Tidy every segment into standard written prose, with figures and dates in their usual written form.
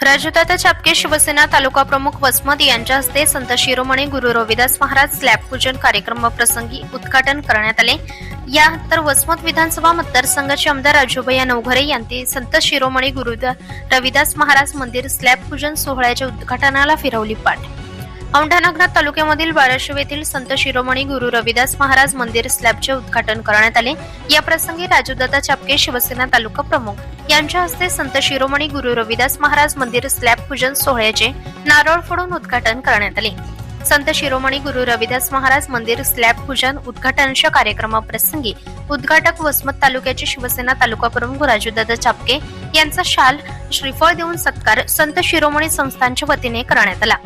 राजूदादा चापके शिवसेना तालुका प्रमुख वसमत यांच्या हस्ते संत शिरोमणी गुरु रविदास महाराज स्लॅब पूजन कार्यक्रमाप्रसंगी उद्घाटन करण्यात आले। या तर वसमत विधानसभा मतदारसंघाचे आमदार राजूभैया नवघरे यांनी संत शिरोमणी गुरु रविदास महाराज मंदिर स्लॅब पूजन सोहळ्याच्या उद्घाटनाला फिरवली पाठ। औंढा नागनाथ तालुक्यामधील बाराशिव येथील संत शिरोमणी गुरु रविदास महाराज मंदिर स्लॅबचे उद्घाटन करण्यात आले। या प्रसंगी राजूदादा चापके शिवसेना तालुका प्रमुख यांच्या हस्ते संत शिरोमणी गुरु रविदास महाराज मंदिर स्लॅब पूजन सोहळ्याचे नारळ फोडून उद्घाटन करण्यात आले। संत शिरोमणी गुरु रविदास महाराज मंदिर स्लॅब पूजन उद्घाटनाच्या कार्यक्रमाप्रसंगी उद्घाटक वसमत तालुक्याचे शिवसेना तालुका प्रमुख राजूदादा चापके यांचा शाल श्रीफळ देऊन सत्कार संत शिरोमणी संस्थानच्या वतीने करण्यात आला।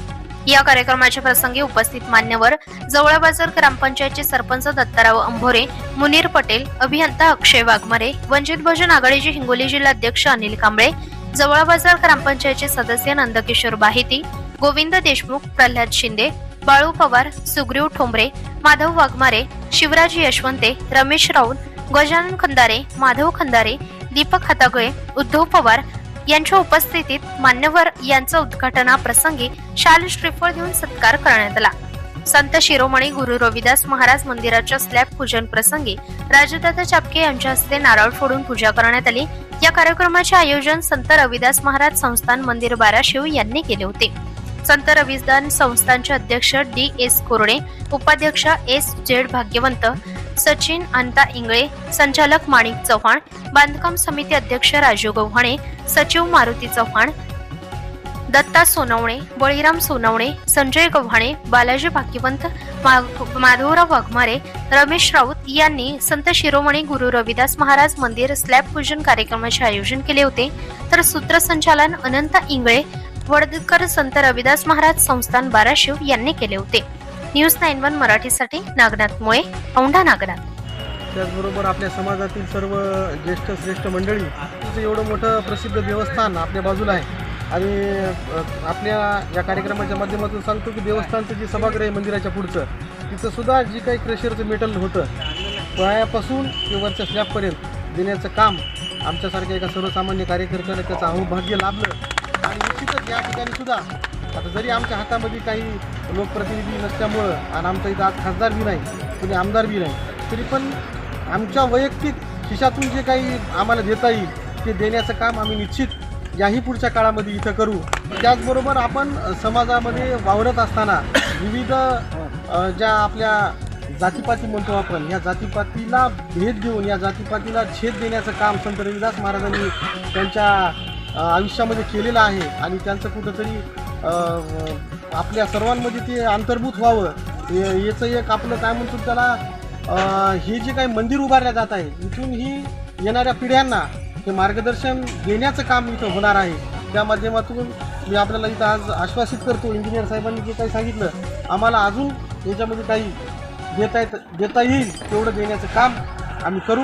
या कार्यक्रमाच्या प्रसंगी उपस्थित मान्यवर जवळ बाजार ग्रामपंचायतचे सरपंच दत्ताराव अंभोरे, मुनीर पटेल, अभियंता अक्षय वाघमारे, वंचित बहुजन आघाडीचे हिंगोली जिल्हा अध्यक्ष अनिल कांबळे, जवळ बाजार ग्रामपंचायतचे सदस्य नंदकिशोर बाहिती, गोविंद देशमुख, प्रल्हाद शिंदे, बाळू पवार, सुग्रीव ठोंबरे, माधव वाघमारे, शिवराज यशवंते, रमेश राऊत, गजानन खंदारे, माधव खंदारे, दीपक हातागळे, उद्धव पवार यांच्या उपस्थितीत मान्यवर यांचा उद्घाटनाप्रसंगी शाल श्रीफळ देऊन सत्कार करण्यात आला। संत शिरोमणी गुरु रविदास महाराज मंदिराच्या स्लॅब पूजन प्रसंगी राजूदादा चापके यांच्या हस्ते नारळ फोडून पूजा करण्यात आली। या कार्यक्रमाचे आयोजन संत रविदास महाराज संस्थान मंदिर बाराशिव यांनी केले होते। संत रविदास संस्थानचे अध्यक्ष DS कोरडे, उपाध्यक्ष SZ भाग्यवंत, सचिन अंता इंगळे, संचालक माणिक चव्हाण, बांधकाम समिती अध्यक्ष राजू गव्हाणे, सचिव मारुती चव्हाण, दत्ता सोनवणे, बळीराम सोनवणे, संजय गव्हाणे, बालाजी भाग्यवंत, माधवराव वाघमारे, रमेश राऊत यांनी संत शिरोमणी गुरु रविदास महाराज मंदिर स्लॅब पूजन कार्यक्रमाचे आयोजन केले होते। तर सूत्रसंचालन अनंत इंगळे, वडदकर संत रविदास महाराज संस्थान बाराशिव यांनी केले होते। न्यूज 91 मराठीसाठी नागनाथ मुळे, औंढा नागनाथ। त्याचबरोबर आपल्या समाजातील सर्व ज्येष्ठ श्रेष्ठ मंडळी, एवढं मोठं प्रसिद्ध देवस्थान आपल्या बाजूला आहे आणि आपल्या या कार्यक्रमाच्या माध्यमातून सांगतो की देवस्थानचं जे सभागृह आहे मंदिराच्या पुढचं, तिथं सुद्धा जी काही क्रेशरचं मेटल होतं पायापासून ते वरच्या स्लॅबपर्यंत देण्याचं काम आमच्यासारख्या एका सर्वसामान्य कार्यकर्त्याला त्याचं अहोभाग्य लाभलं। आणि निश्चितच या ठिकाणी सुद्धा आता जरी आमच्या हातामध्ये काही लोकप्रतिनिधी नसल्यामुळं आणि आमचा इथं आज खासदार बी नाही, कुणी आमदार बी नाही, तरी पण आमच्या वैयक्तिक खिशातून जे काही आम्हाला देता येईल ते देण्याचं काम आम्ही निश्चित याही पुढच्या काळामध्ये इथं करू। त्याचबरोबर आपण समाजामध्ये वावरत असताना विविध ज्या आपल्या जातीपाती म्हणतो आपण, या जातीपातीला भेद देऊन या जातीपातीला छेद देण्याचं काम संत रविदास महाराजांनी त्यांच्या आयुष्यामध्ये केलेलं आहे आणि त्यांचं कुठंतरी आपल्या सर्वांमध्ये ते अंतर्भूत व्हावं याचं एक आपलं काय म्हणतो त्याला, हे जे काही मंदिर उभारल्या जात आहे इथून ही येणाऱ्या पिढ्यांना हे मार्गदर्शन देण्याचं काम इथं होणार आहे। त्या माध्यमातून मी आपल्याला इथं आज आश्वासित करतो, इंजिनियर साहेबांनी जे काही सांगितलं आम्हाला अजून याच्यामध्ये काही देता येईल तेवढं देण्याचं काम आम्ही करू।